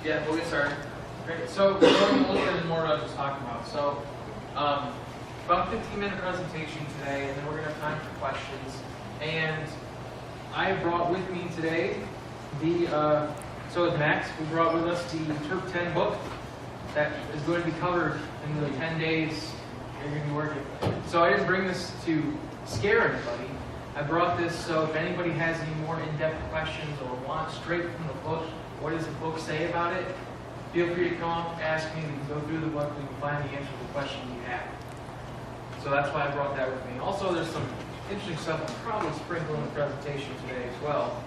Yeah, we'll get started. Great. So we're going to look at more what I was just talking about. So about 15-minute presentation today, and then we're going to have time for questions. And I brought with me today so with Max, we brought with us the TERP 10 book that is going to be covered in the 10 days you're going to be working. So I didn't bring this to scare anybody. I brought this so if anybody has any more in-depth questions or want straight from the book, what does the book say about it, feel free to come up, ask me, we can go through the book, we can find the answer to the question you have. So that's why I brought that with me. Also, there's some interesting stuff I'll probably sprinkle in the presentation today as well.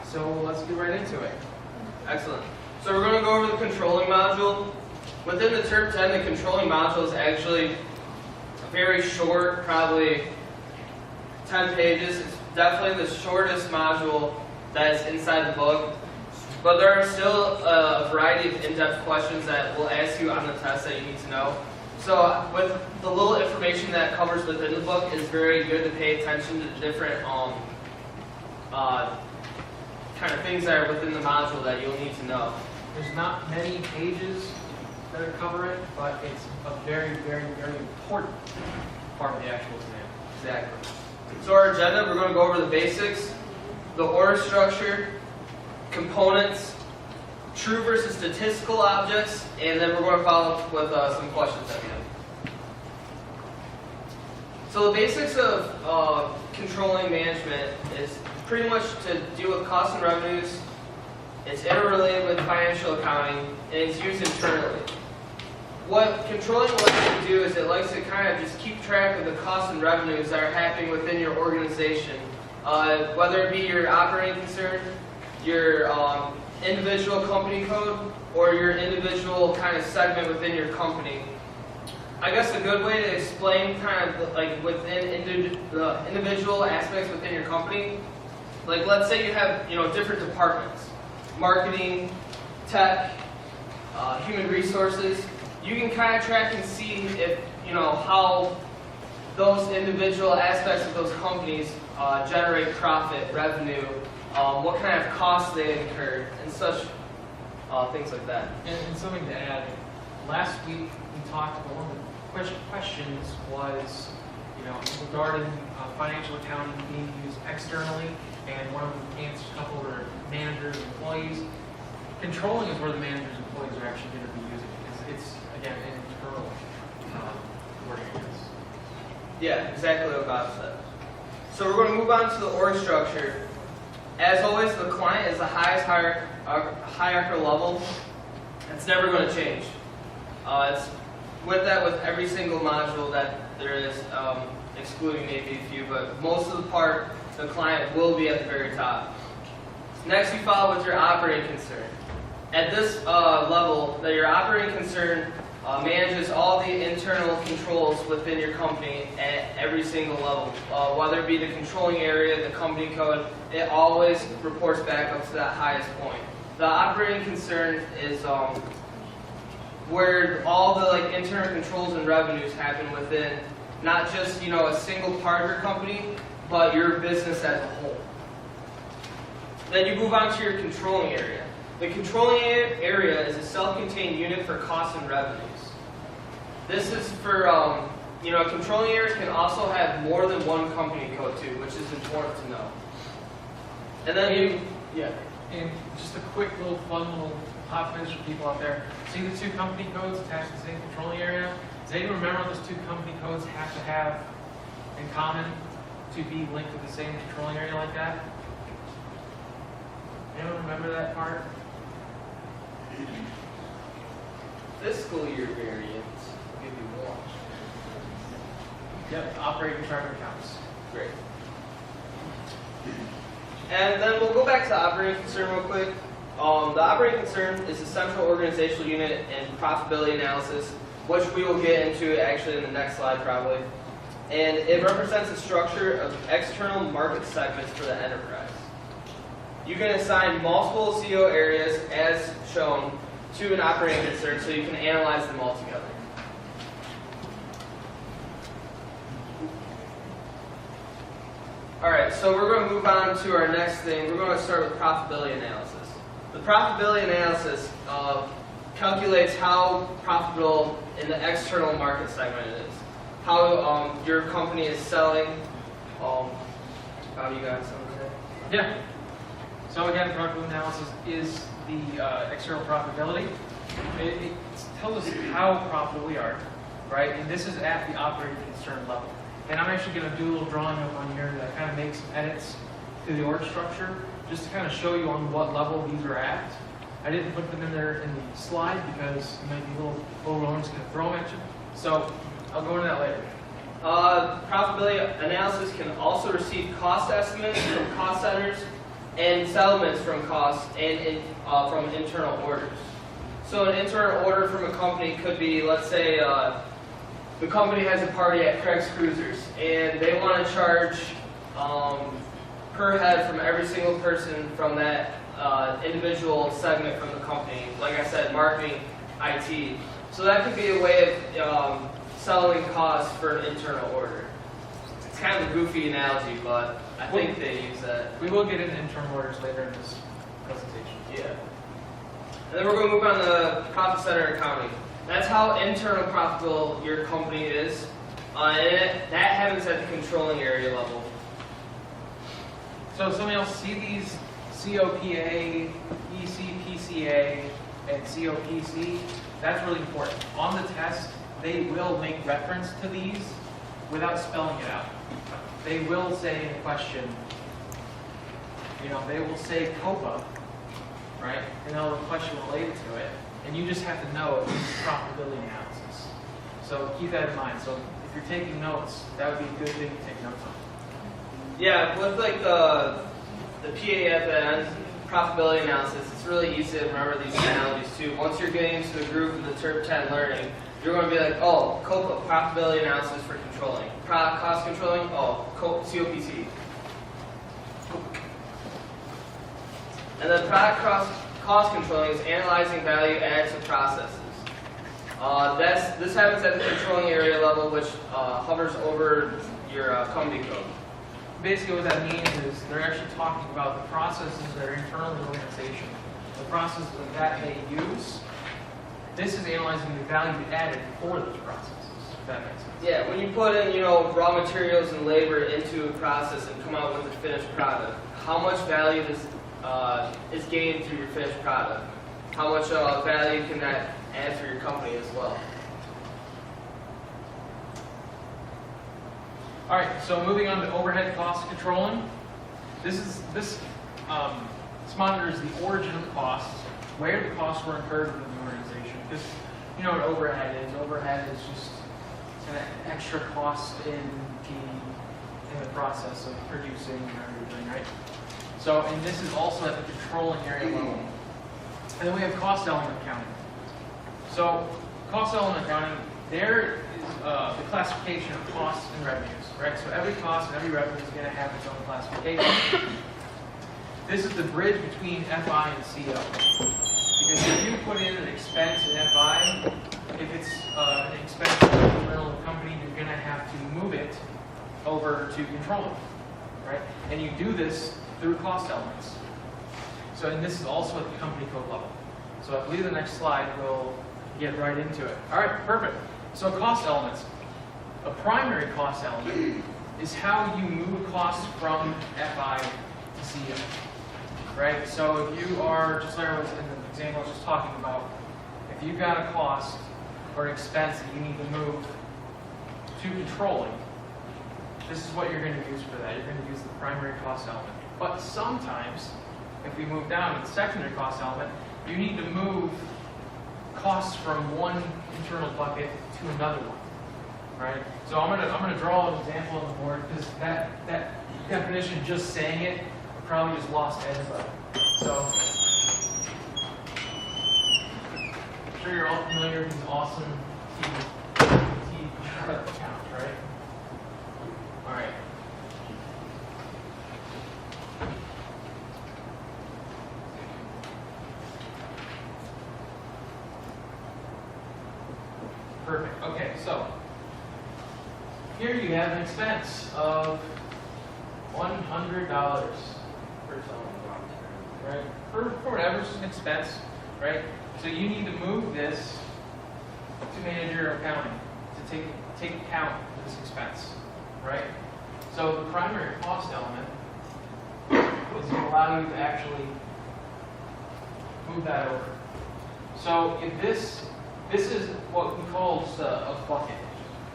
So let's get right into it. Excellent. So we're going to go over the controlling module. Within the TERP 10, the controlling module is actually very short, probably 10 pages. It's definitely the shortest module that is inside the book. But there are still a variety of in-depth questions that we'll ask you on the test that you need to know. So with the little information that covers within the book, it's very good to pay attention to the different kind of things that are within the module that you'll need to know. There's not many pages that cover it, but it's a very, very, very important part of the actual exam. Exactly. So our agenda, we're going to go over the basics, the order structure, components, true versus statistical objects, and then we're going to follow up with some questions at the end. So the basics of controlling management is pretty much to deal with costs and revenues. It's interrelated with financial accounting, and it's used internally. What controlling likes to do is it likes to kind of just keep track of the costs and revenues that are happening within your organization, whether it be your operating concern, your individual company code, or your individual kind of segment within your company. I guess a good way to explain kind of like within the individual aspects within your company, like let's say you have different departments, marketing, tech, human resources. You can kind of track and see if how those individual aspects of those companies generate profit, revenue, what kind of costs they incur, and such things like that. And something to add, last week we talked about one of the questions was regarding financial accounting being used externally, and one of them answered a couple of their managers and employees. Controlling is where the managers and employees are actually going to be using it, because it's, again, an internal wording of this. Yeah, exactly what Bob said. So we're going to move on to the org structure. As always, the client is the highest hierarchical level. It's never going to change. It's with every single module that there is, excluding maybe a few, but most of the part, the client will be at the very top. Next, you follow with your operating concern. At this level, your operating concern manages all the internal controls within your company at every single level. Whether it be the controlling area, the company code, it always reports back up to that highest point. The operating concern is where all the internal controls and revenues happen within not just a single part of your company, but your business as a whole. Then you move on to your controlling area. The controlling area is a self-contained unit for costs and revenues. This is for, a controlling area can also have more than one company code too, which is important to know. And then And just a quick little fun little hot finish for people out there. See the two company codes attached to the same controlling area? Does anyone remember what those two company codes have to have in common to be linked to the same controlling area like that? Anyone remember that part? fiscal year variance, I'll give you one. Yep, operating chart accounts. Great. And then we'll go back to the operating concern real quick. The operating concern is a central organizational unit in profitability analysis, which we will get into actually in the next slide probably. And it represents the structure of external market segments for the enterprise. You can assign multiple CO areas as shown to an operating concern so you can analyze them all together. Alright, so we're going to move on to our next thing. We're going to start with profitability analysis. The profitability analysis calculates how profitable in the external market segment it is, how your company is selling. How you got something to say? Yeah. So again, profitability analysis is the external profitability. It tells us how profitable we are, right? And this is at the operating concern level. And I'm actually going to do a little drawing up on here that kind of makes some edits to the org structure, just to kind of show you on what level these are at. I didn't put them in there in the slide because it might be a little overwhelming, just going to throw them at you. So I'll go into that later. Profitability analysis can also receive cost estimates from cost centers and settlements from costs and from internal orders. So an internal order from a company could be, let's say, the company has a party at Craig's Cruisers, and they want to charge per head from every single person from that individual segment from the company. Like I said, marketing, IT. So that could be a way of settling costs for an internal order. It's kind of a goofy analogy, but I think they use that. We will get into internal orders later in this presentation. Yeah. And then we're going to move on to profit center accounting. That's how internal profitable your company is. And that happens at the controlling area level. So somebody else see these COPA, ECPCA, and COPC? That's really important. On the test, they will make reference to these without spelling it out. They will say in the question, they will say COPA, right? And they'll have a question related to it. And you just have to know it's profitability analysis. So keep that in mind. So if you're taking notes, that would be a good thing to take notes on. Yeah, with like the PA at the end, profitability analysis, it's really easy to remember these analogies too. Once you're getting into the groove of the TERP 10 learning, you're going to be like, oh, COPA, profitability analysis for controlling. Product cost controlling, oh, COPC. And then product cost controlling is analyzing value added to processes. This happens at the controlling area level, which hovers over your company code. Basically what that means is they're actually talking about the processes that are internal to the organization, the processes that they use. This is analyzing the value added for those processes, if that makes sense. Yeah, when you put in, raw materials and labor into a process and come out with a finished product, how much value is gained through your finished product? How much value can that add for your company as well? All right, so moving on to overhead cost controlling. This monitors the origin of the costs, where the costs were incurred within the organization. Because you know what overhead is. Overhead is just an extra cost in the process of producing and everything, right? So, and this is also at the controlling area level. And then we have cost element accounting. So, cost element accounting, there is the classification of costs and revenues, right? So every cost and every revenue is going to have its own classification. This is the bridge between FI and CO. Because if you put in an expense in FI, if it's an expense in the middle of the company, you're going to have to move it over to controlling, right? And you do this through cost elements. So, and this is also at the company code level. So I believe the next slide will get right into it. All right, perfect. So cost elements. A primary cost element is how you move costs from FI to CO, right? So if you are, just like I was in the example I was just talking about, if you've got a cost or an expense that you need to move to controlling, this is what you're going to use for that. You're going to use the primary cost element. But sometimes, if we move down to the secondary cost element, you need to move costs from one internal bucket to another one, right? So I'm gonna draw an example on the board because that definition, just saying it, probably just lost everybody. So I'm sure you're all familiar with these awesome TV accounts, right? All right. Perfect. Okay, so here you have an expense of $100 for right? For whatever's an expense, right? So you need to move this to managerial accounting to take account of this expense, right? So the primary cost element is going to allow you to actually move that over. So if this is what we call just a bucket,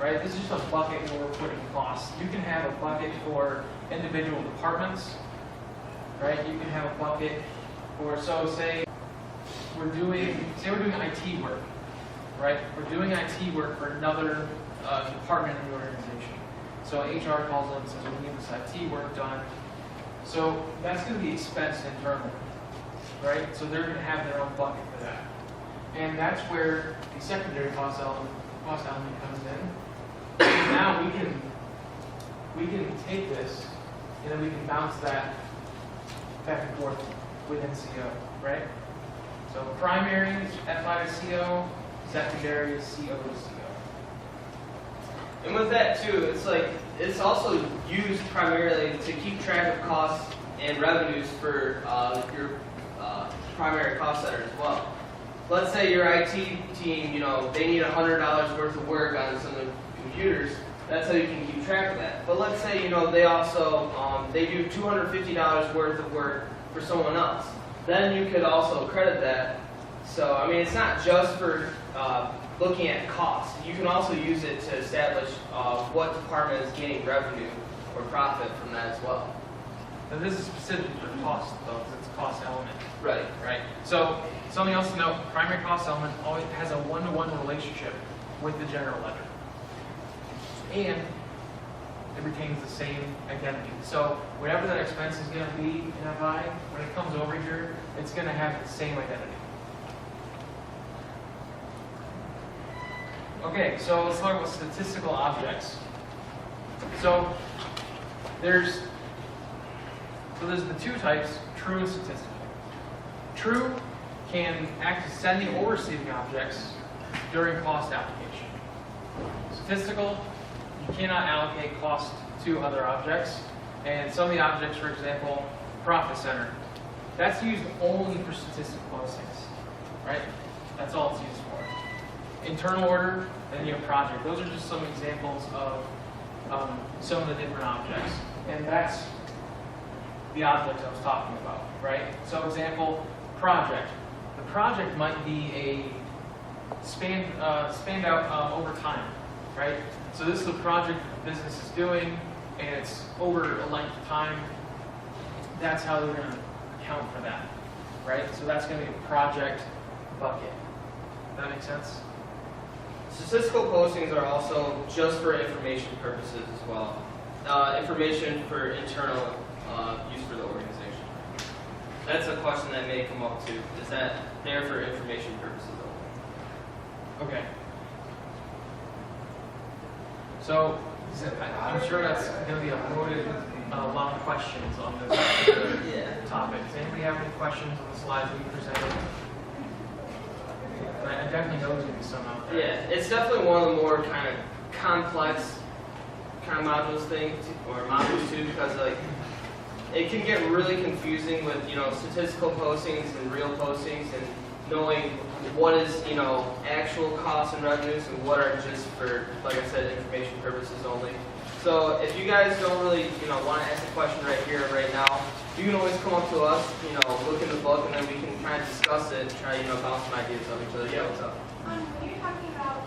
right? This is just a bucket where we're putting costs. You can have a bucket for individual departments, right? You can have a bucket for, so say we're doing IT work, right? We're doing IT work for another department in the organization. So HR calls in and says, we need this IT work done. So that's going to be expensed internally, right? So they're going to have their own bucket for that. And that's where the secondary cost element comes in. And now we can take this and then we can bounce that back and forth within CO, right? So primary is FI to CO, secondary is CO to CO. And with that too, it's like, it's also used primarily to keep track of costs and revenues for your primary cost center as well. Let's say your IT team, they need $100 worth of work on some of the computers. That's how you can keep track of that. But let's say, they also, they do $250 worth of work for someone else. Then you could also credit that. So, I mean, it's not just for looking at costs. You can also use it to establish what department is gaining revenue or profit from that as well. Now this is specific for cost, though, because it's a cost element. Right. Right. So something else to note: primary cost element always has a one-to-one relationship with the general ledger, and it retains the same identity. So whatever that expense is going to be in FI, when it comes over here, it's going to have the same identity. Okay, so let's talk about statistical objects. So there's the two types, true and statistical. True can act as sending or receiving objects during cost application. Statistical, you cannot allocate cost to other objects. And some of the objects, for example, profit center, that's used only for statistical postings, right? That's all it's used for. Internal order, then you have project. Those are just some examples of some of the different objects. And that's the objects I was talking about, right? So example, project. The project might be a spanned out over time, right? So this is the project the business is doing, and it's over a length of time. That's how they're going to account for that, right? So that's going to be a project bucket. Does that make sense? Statistical postings are also just for information purposes as well. Information for internal use for the organization. That's a question that may come up too. Is that there for information purposes only? Okay. So I'm sure that's going to be a loaded lot of questions on this topic. Does anybody have any questions on the slides we presented? I definitely know there's going to be some out there. Yeah, it's definitely one of the more kind of complex kind of modules too, because like it can get really confusing with statistical postings and real postings and knowing what is actual costs and revenues and what are just for, like I said, information purposes only. So if you guys don't really want to ask a question right here right now, you can always come up to us, look in the book, and then we can kind of discuss it and try bounce some ideas off each other. Yeah. When you're talking about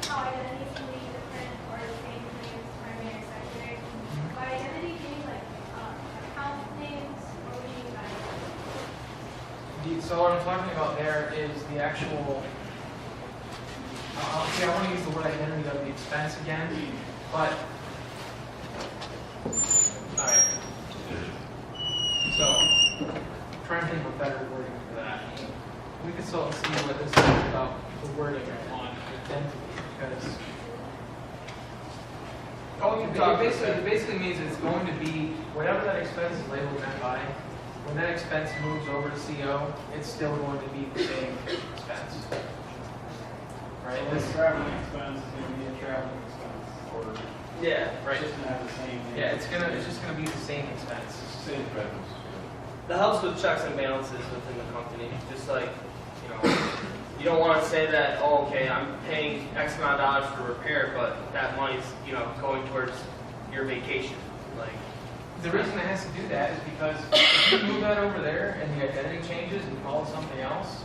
how identities can be different or the same things, primary and secondary, by identity do you mean like account names, or what do you mean by that? So what I'm talking about there is the actual. I want to use the word identity of the expense again, but all right. So, trying to think of a better wording for that. We could sort of see what this is about the wording on identity, because it basically means it's going to be whatever that expense is labeled in FI. When that expense moves over to CO, it's still going to be the same expense. Right? So this traveling expense is going to be a traveling expense, or Yeah. Right. it's just going to have the same name. Yeah, it's just gonna be the same expense. Same purpose. That helps with checks and balances within the company. Just like, you don't want to say that, oh, okay, I'm paying X amount of dollars for repair, but that money's, going towards your vacation. Like, The reason it has to do that is because if you move that over there and the identity changes and you call it something else,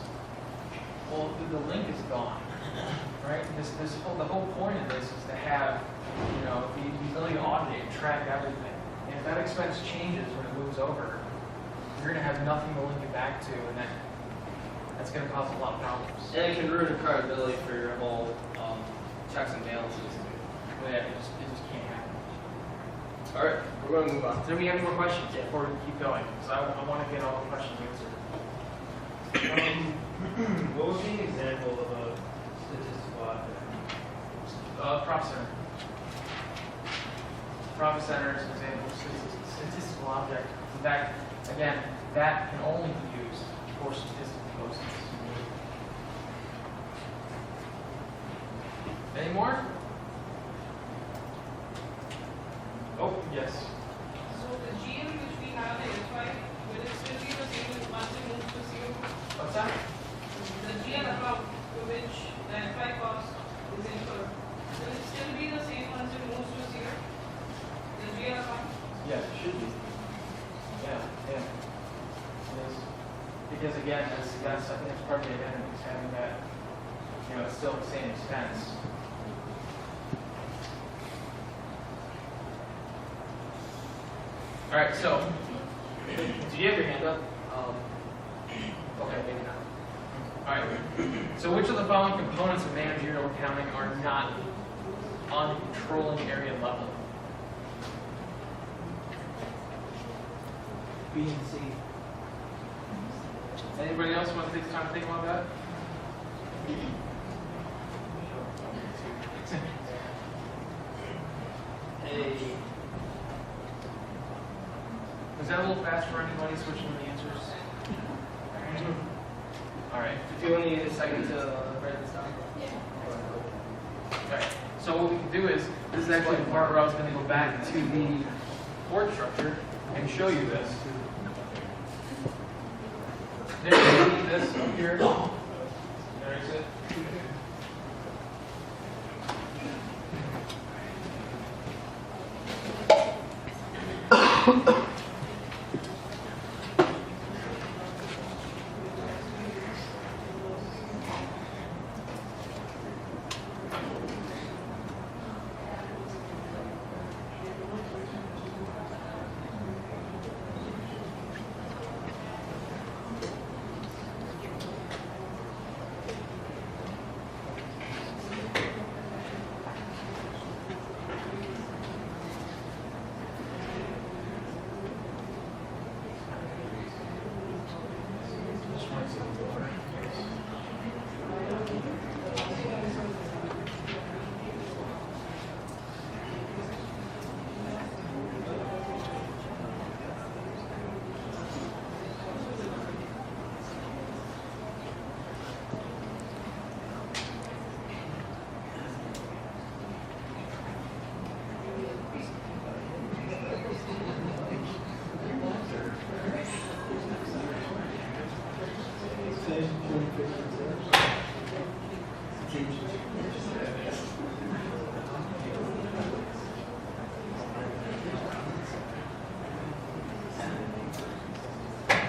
well, the link is gone, right? The whole point of this is to have, the ability to audit it and track everything. And if that expense changes when it moves over, you're going to have nothing to link it back to, and that's going to cause a lot of problems. and it can ruin accountability for your whole checks and balances. Yeah, it just can't happen. All right, we're going to move on. So do we have any more questions before we keep going? Because I want to get all the questions answered. What would be an example of a statistical object? Profit center. Profit center is an example of statistical object. In fact, again, that can only be used for statistical postings. Any more? Oh, yes. So the GM which we have in FI, will it still be the same once we move to CO? What's that? The GM account to which the FI cost is incurred, will it still be the same once it moves to CO? The GM account? Yes, it should be. Yeah. It is. Because again, I think that's part of the identity, is having that, it's still the same expense. All right, so, Do you have your hand up? Okay, maybe not. all right. So which of the following components of managerial accounting are not on the controlling area level? B and C. Anybody else want to take time to think about that? Hey, Was that a little fast for anybody switching the answers? All right. do you need a second to write this down? Okay. So what we can do is, this is actually the part where I was going to go back to the board structure and show you this. There you see this up here. There is it.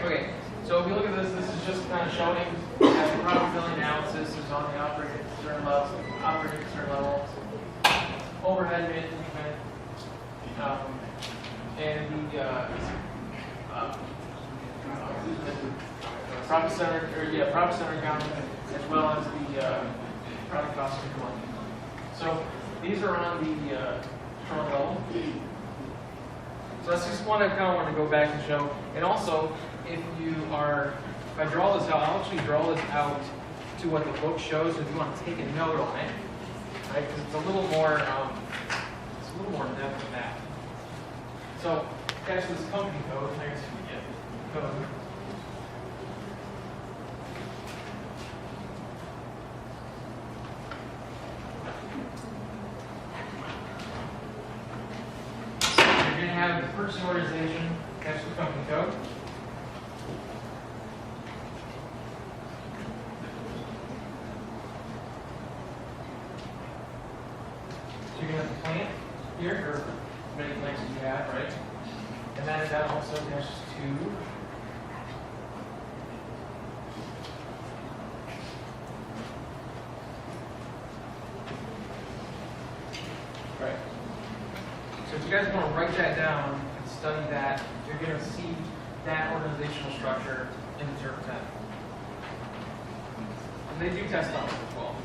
Okay, so if you look at this, this is just kind of showing that the profitability analysis is on the operating concern level, overhead management, and the profit center accounting, as well as the product cost control. So these are on the control level. So that's just one I kind of want to go back and show. And also, if I draw this out, I'll actually draw this out to what the book shows if you want to take a note on it, right? Because it's a little more in depth than that. So, catch this company code. I guess you can get the code. You're going to have the purchase organization, catch the company code. So you're gonna have the plant here, or many plants you have, right? And then that also attaches to right. So if you guys want to write that down and study that, you're going to see that organizational structure in the TERP 10. And they do test on it as well.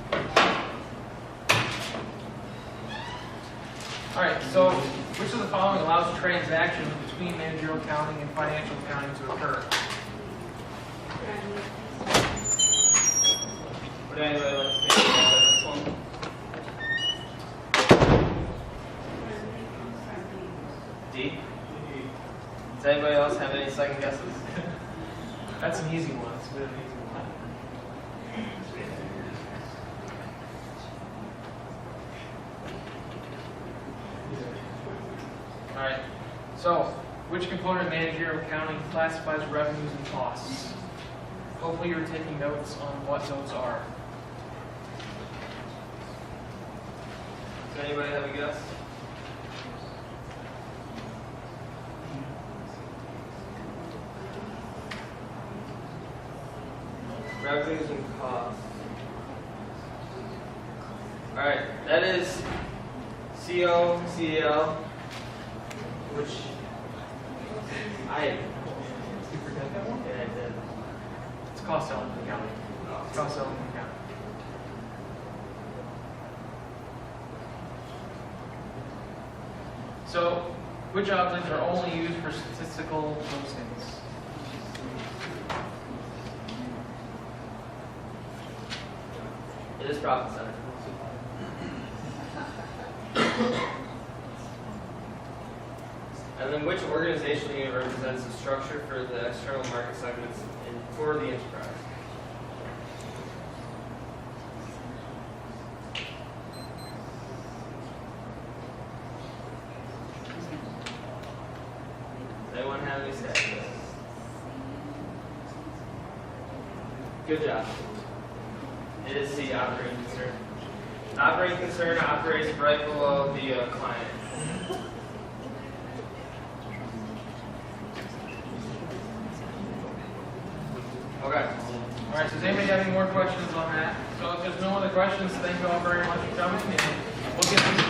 All right, so which of the following allows transactions between managerial accounting and financial accounting to occur? Would anybody like to take a stab at this one? D? Does anybody else have any second guesses? That's an easy one. It's a bit of an easy one. All right. So, which component of managerial accounting classifies revenues and costs? Hopefully, you're taking notes on what those are. Does anybody have a guess? Revenues and costs. Alright, that is CO, CL, which I Did you forget that one? yeah, I did. It's cost element accounting. It's cost element accounting. So, which objects are only used for statistical postings? It is profit center. And then which organizational unit represents the structure for the external market segments for the enterprise? Does anyone have any stats? Good job. It is the operating concern. The operating concern operates right below the client. Okay. All right, so does anybody have any more questions on that? So if there's no other questions, thank you all very much for coming, and we'll get these